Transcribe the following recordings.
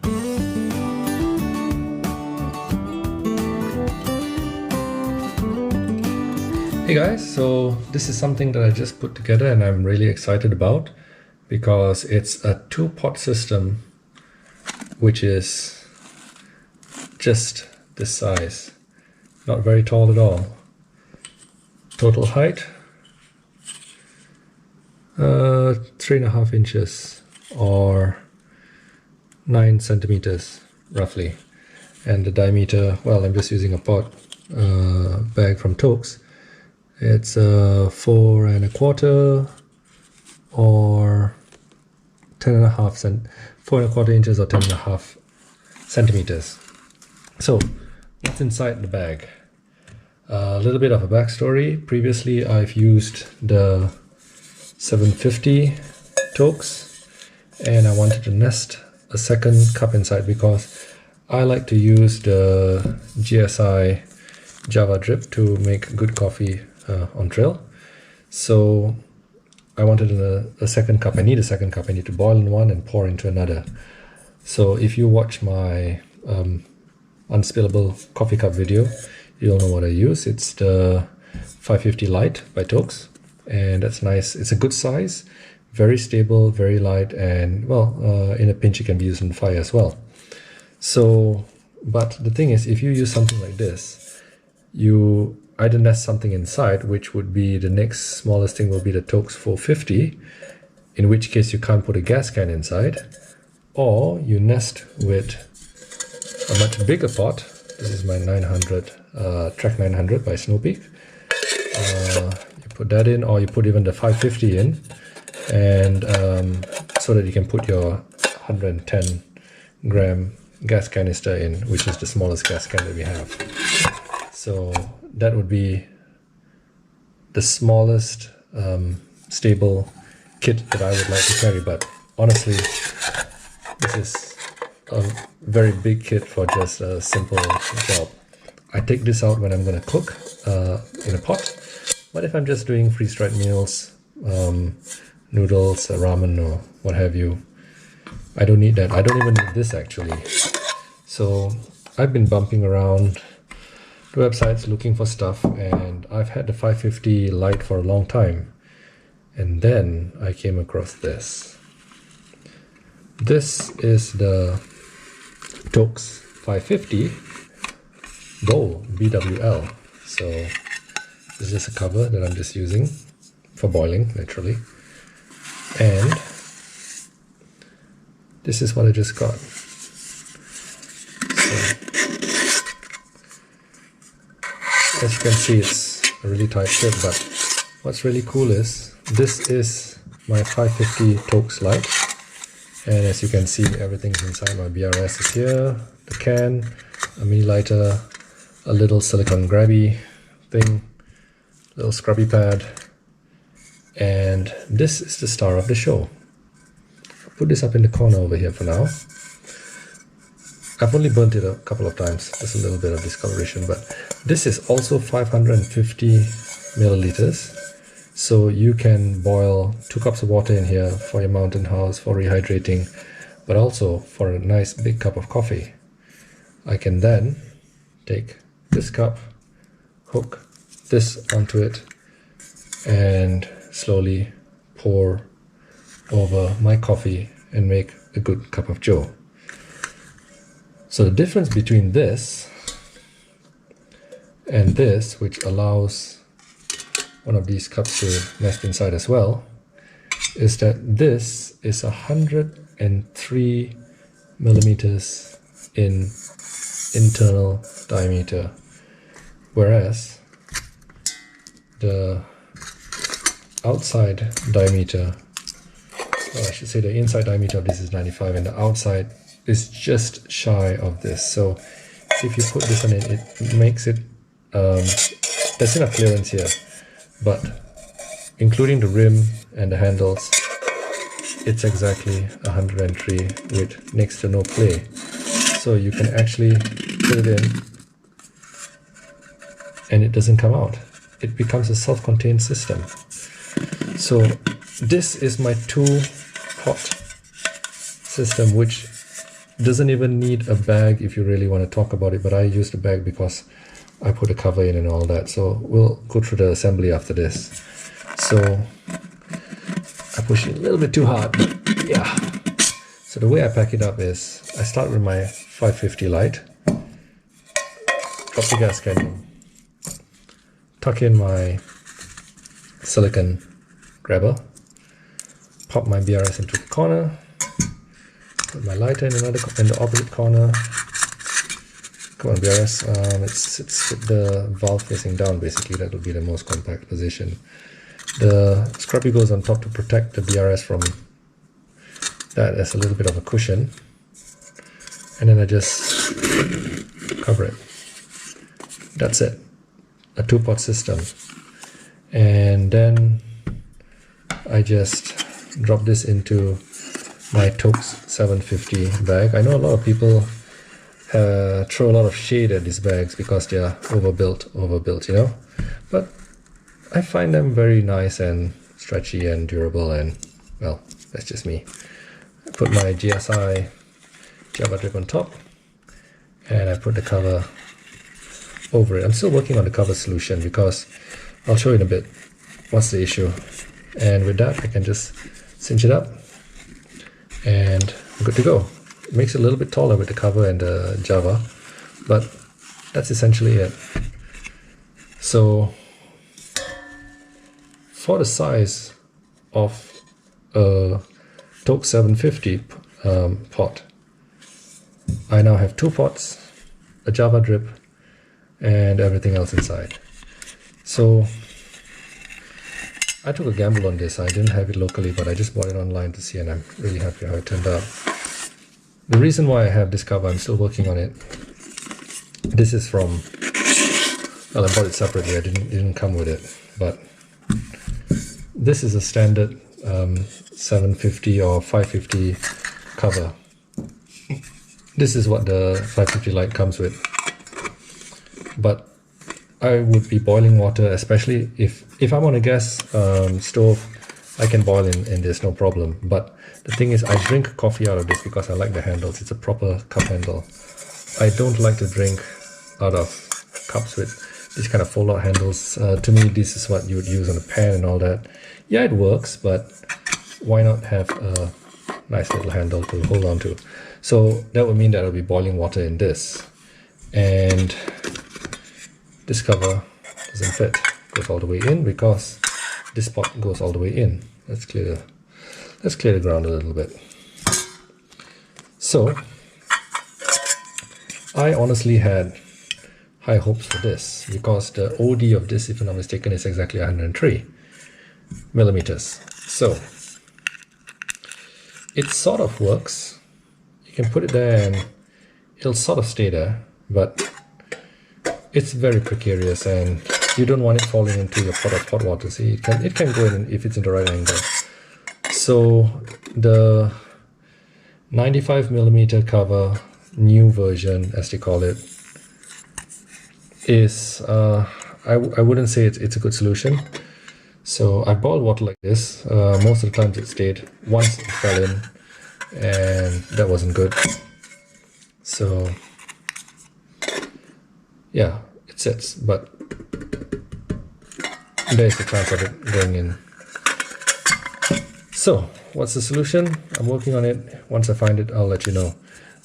Hey guys, so this is something that I just put together and I'm really excited about because it's a 2-pot system which is just this size, not very tall at all. Total height 3.5 inches or 9 centimeters roughly, and the diameter, well, I'm just using a pot bag from Toaks. It's 4.25 or 4.25 inches or 10.5 centimeters. So what's inside the bag? A little bit of a backstory. Previously I've used the 750 Toaks and I wanted to nest a second cup inside because I like to use the GSI Java Drip to make good coffee on trail. So I wanted a second cup. I need a second cup. I need to boil in one and pour into another. So if you watch my unspillable coffee cup video, you'll know what I use. It's the 550 Light by Toaks, and that's nice. It's a good size, very stable, very light, and well, in a pinch it can be used in fire as well. So, but the thing is, if you use something like this, you either nest something inside, which would be the next smallest thing will be the Toaks 450, in which case you can't put a gas can inside, or you nest with a much bigger pot. This is my 900 Track 900 by Snow Peak. You put that in, or you put even the 550 in, and so that you can put your 110 gram gas canister in, which is the smallest gas can that we have. So that would be the smallest stable kit that I would like to carry, but honestly this is a very big kit for just a simple job. I take this out when I'm going to cook in a pot, but if I'm just doing freeze-dried meals, noodles, ramen or what have you, I don't need that. I don't even need this actually. So I've been bumping around the websites looking for stuff, and I've had the 550 Light for a long time, and then I came across this. This is the Toaks 550 bowl, BWL. So this is just a cover that I'm just using for boiling, literally, and this is what I just got. As you can see, it's a really tight fit, but what's really cool is this is my 550 Toaks Light, and as you can see, everything's inside. My BRS is here, the can, a mini lighter, a little silicone grabby thing, little scrubby pad, and this is the star of the show. I'll put this up in the corner over here for now. I've only burnt it a couple of times, just a little bit of discoloration, but this is also 550 milliliters. So you can boil 2 cups of water in here for your mountain house, for rehydrating, but also for a nice big cup of coffee. I can then take this cup, hook this onto it, and slowly pour over my coffee and make a good cup of joe. So the difference between this and this, which allows one of these cups to nest inside as well, is that this is 103 millimeters in internal diameter, whereas the outside diameter, well, I should say the inside diameter of this is 95, and the outside is just shy of this. So if you put this on it, it makes it, there's enough clearance here, but including the rim and the handles, it's exactly 103 with next to no play. So you can actually put it in and it doesn't come out. It becomes a self-contained system. So this is my 2-pot system, which Doesn't even need a bag if you really want to talk about it, but I used a bag because I put a cover in and all that. So we'll go through the assembly after this. So I push it a little bit too hard, but yeah. So the way I pack it up is I start with my 550 light, drop the gas cannon, tuck in my silicone grabber, pop my BRS into the corner, put my lighter in the opposite corner. Come on, BRS. It's with the valve facing down. Basically, that will be the most compact position. The scrubby goes on top to protect the BRS from that as a little bit of a cushion, and then I just cover it. That's it. A 2-pot system, and then I just drop this into my Toaks 750 bag. I know a lot of people throw a lot of shade at these bags because they are overbuilt, you know, but I find them very nice and stretchy and durable, and well, that's just me. I put my GSI Java Drip on top, and I put the cover over it. I'm still working on the cover solution because I'll show you in a bit what's the issue. And with that, I can just cinch it up and I'm good to go. It makes it a little bit taller with the cover and the Java, but that's essentially it. So for the size of a Toaks 750 pot, I now have 2 pots, a Java Drip, and everything else inside. So I took a gamble on this. I didn't have it locally, but I just bought it online to see, and I'm really happy how it turned out. The reason why I have this cover, I'm still working on it. This is from, well, I bought it separately. It didn't come with it, but this is a standard 750 or 550 cover. This is what the 550 light comes with. But I would be boiling water, especially if I'm on a gas stove. I can boil in this, no problem. But the thing is, I drink coffee out of this because I like the handles. It's a proper cup handle. I don't like to drink out of cups with these kind of fold-out handles. To me, this is what you would use on a pan and all that. Yeah, it works, but why not have a nice little handle to hold on to? So that would mean that I'll be boiling water in this. And this cover doesn't fit, goes all the way in because this pot goes all the way in. Let's clear the ground a little bit. So I honestly had high hopes for this because the OD of this, if I'm not mistaken, is exactly 103 millimeters. So it sort of works. You can put it there and it'll sort of stay there, but it's very precarious and you don't want it falling into your pot of hot water. See, it can go in if it's in the right angle. So the 95 millimeter cover, new version as they call it, is I wouldn't say it's a good solution. So I boiled water like this. Most of the times it stayed. Once it fell in, and that wasn't good. So yeah, it sits, but there's the chance of it going in. So what's the solution? I'm working on it. Once I find it, I'll let you know.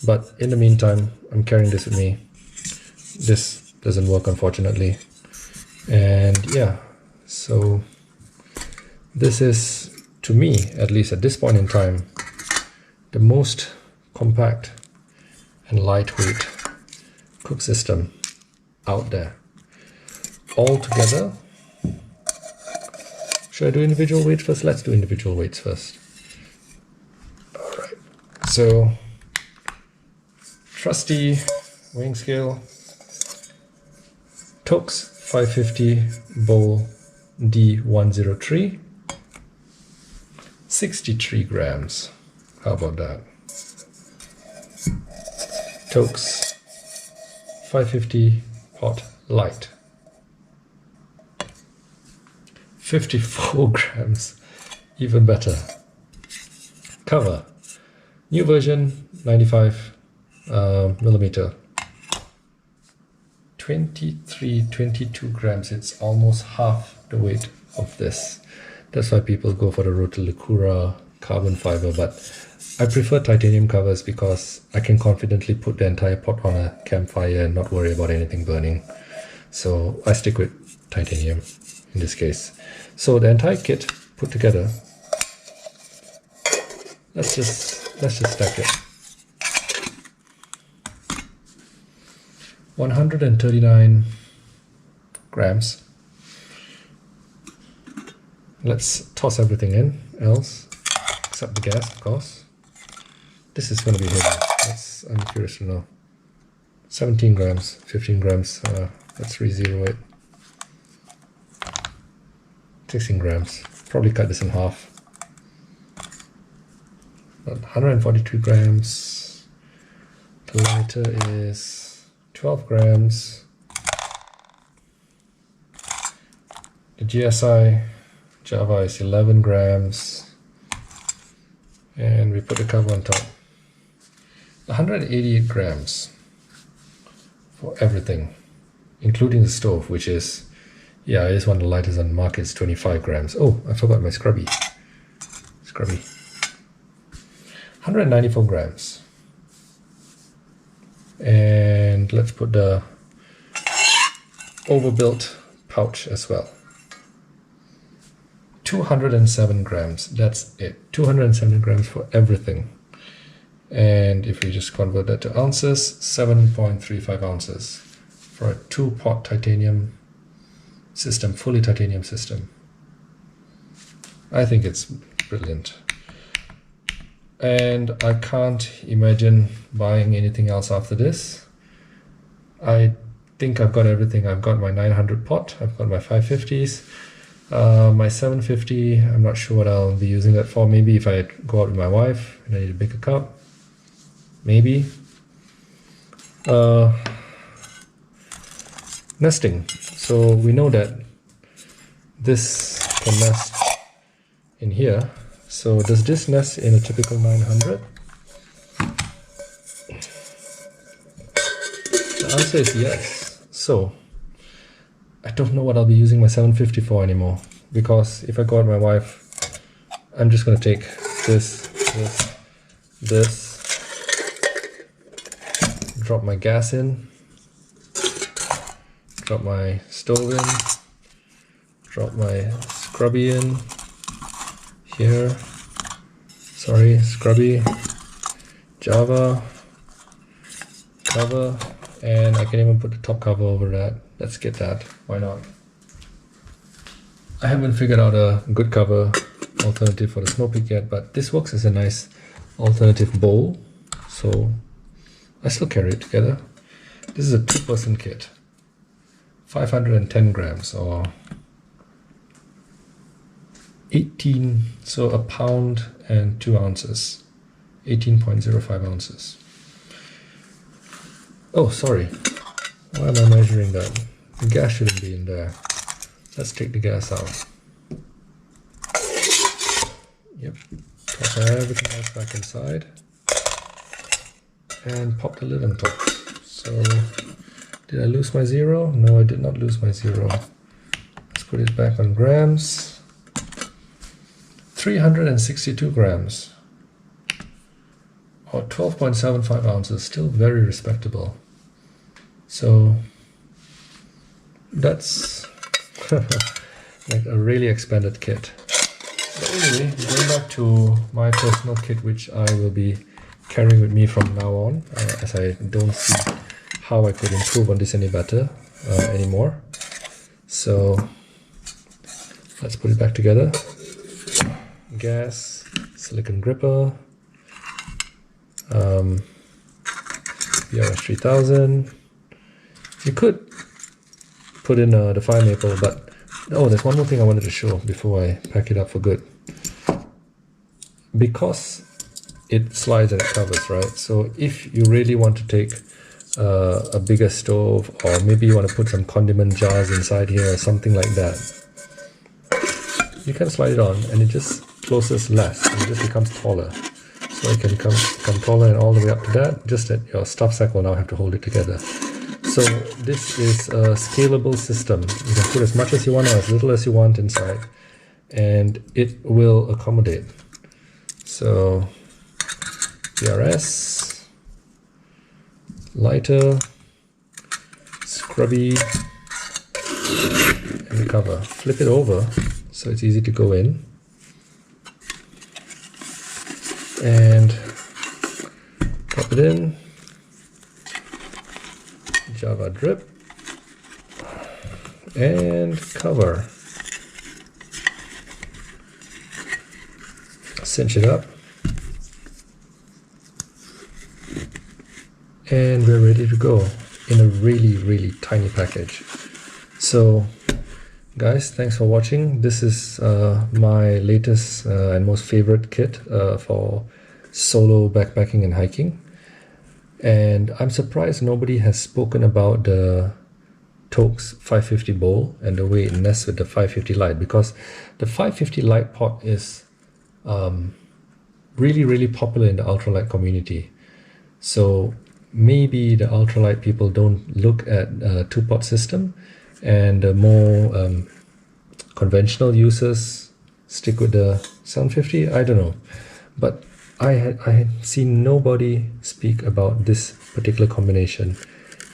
But in the meantime, I'm carrying this with me. This doesn't work, unfortunately. And yeah, so this is, to me, at least at this point in time, the most compact and lightweight cook system out there. All together. Should I do individual weights first? Let's do individual weights first. All right. So, trusty weighing scale. Toaks 550 bowl D103. 63 grams. How about that? Toaks 550 pot light. 54 grams. Even better. Cover. New version 95 millimeter. 22 grams. It's almost half the weight of this. That's why people go for the Rotilicura carbon fiber, but I prefer titanium covers because I can confidently put the entire pot on a campfire and not worry about anything burning. So I stick with titanium in this case. So the entire kit put together, let's just stack it. 139 grams. Let's toss everything in else, except the gas, of course. This is going to be heavy. I'm curious to know. 17 grams, 15 grams. Let's re-zero it. 16 grams. Probably cut this in half. 142 grams. The lighter is 12 grams. The GSI Java is 11 grams. And we put the cover on top. 188 grams for everything, including the stove, which is, yeah, it is one of the lightest on the market. It's 25 grams. Oh, I forgot my scrubby. 194 grams. And let's put the overbuilt pouch as well. 207 grams. That's it. 207 grams for everything. And if we just convert that to ounces, 7.35 ounces for a 2-pot titanium system, fully titanium system. I think it's brilliant. And I can't imagine buying anything else after this. I think I've got everything. I've got my 900 pot, I've got my 550s, my 750, I'm not sure what I'll be using that for. Maybe if I go out with my wife and I need a bigger cup. Maybe. Nesting. So we know that this can nest in here. So does this nest in a typical 900? The answer is yes. So I don't know what I'll be using my 750 for anymore, because if I go out with my wife, I'm just going to take this, drop my gas in, drop my stove in, drop my scrubby in here, scrubby, Java, cover, and I can even put the top cover over that. Let's get that, why not? I haven't figured out a good cover alternative for the snow peak yet, but this works as a nice alternative bowl, so I still carry it together. This is a 2-person kit, 510 grams or 18, so a pound and 2 ounces, 18.05 ounces. Oh, sorry, why am I measuring that? The gas shouldn't be in there. Let's take the gas out. Yep, pop everything else back inside. And pop the lid on top. So, did I lose my 0? No, I did not lose my 0. Let's put it back on grams. 362 grams. Or 12.75 ounces. Still very respectable. So, that's like a really expanded kit. But anyway, going back to my personal kit, which I will be carrying with me from now on, as I don't see how I could improve on this any better anymore. So let's put it back together. Gas, silicone gripper, BRS 3000. You could put in the fire maple, but oh, there's one more thing I wanted to show before I pack it up for good. Because it slides and it covers, right? So if you really want to take a bigger stove, or maybe you want to put some condiment jars inside here or something like that, you can slide it on and it just closes less and it just becomes taller. so I can come taller and all the way up to that, just that your stuff sack will now have to hold it together. So this is a scalable system. You can put as much as you want or as little as you want inside, and it will accommodate. So PRS, lighter, scrubby, and the cover. Flip it over so it's easy to go in. And pop it in. Java Drip. And cover. Cinch it up. And we're ready to go in a really tiny package. So guys, thanks for watching. This is my latest and most favorite kit for solo backpacking and hiking. And I'm surprised nobody has spoken about the Toaks 550 bowl and the way it nests with the 550 light, because the 550 light pot is really popular in the ultralight community. So maybe the ultralight people don't look at a two-pot system, and the more conventional users stick with the 750. I don't know, but I had seen nobody speak about this particular combination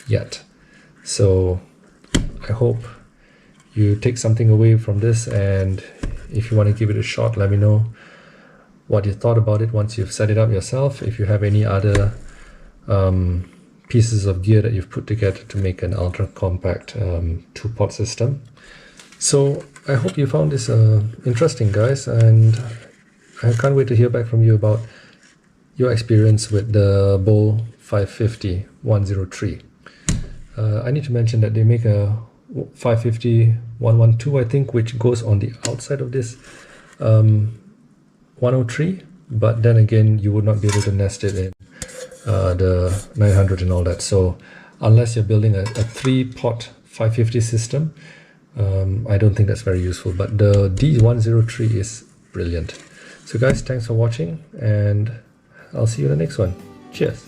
yet. So I hope you take something away from this, and if you want to give it a shot, let me know what you thought about it once you've set it up yourself. If you have any other pieces of gear that you've put together to make an ultra compact two-pot system. So I hope you found this interesting, guys, and I can't wait to hear back from you about your experience with the Bowl 550 103. I need to mention that they make a 550 112, I think, which goes on the outside of this 103, but then again you would not be able to nest it in the 900 and all that. So unless you're building a 3-pot 550 system, I don't think that's very useful, but the D103 is brilliant. So guys, thanks for watching, and I'll see you in the next one. Cheers.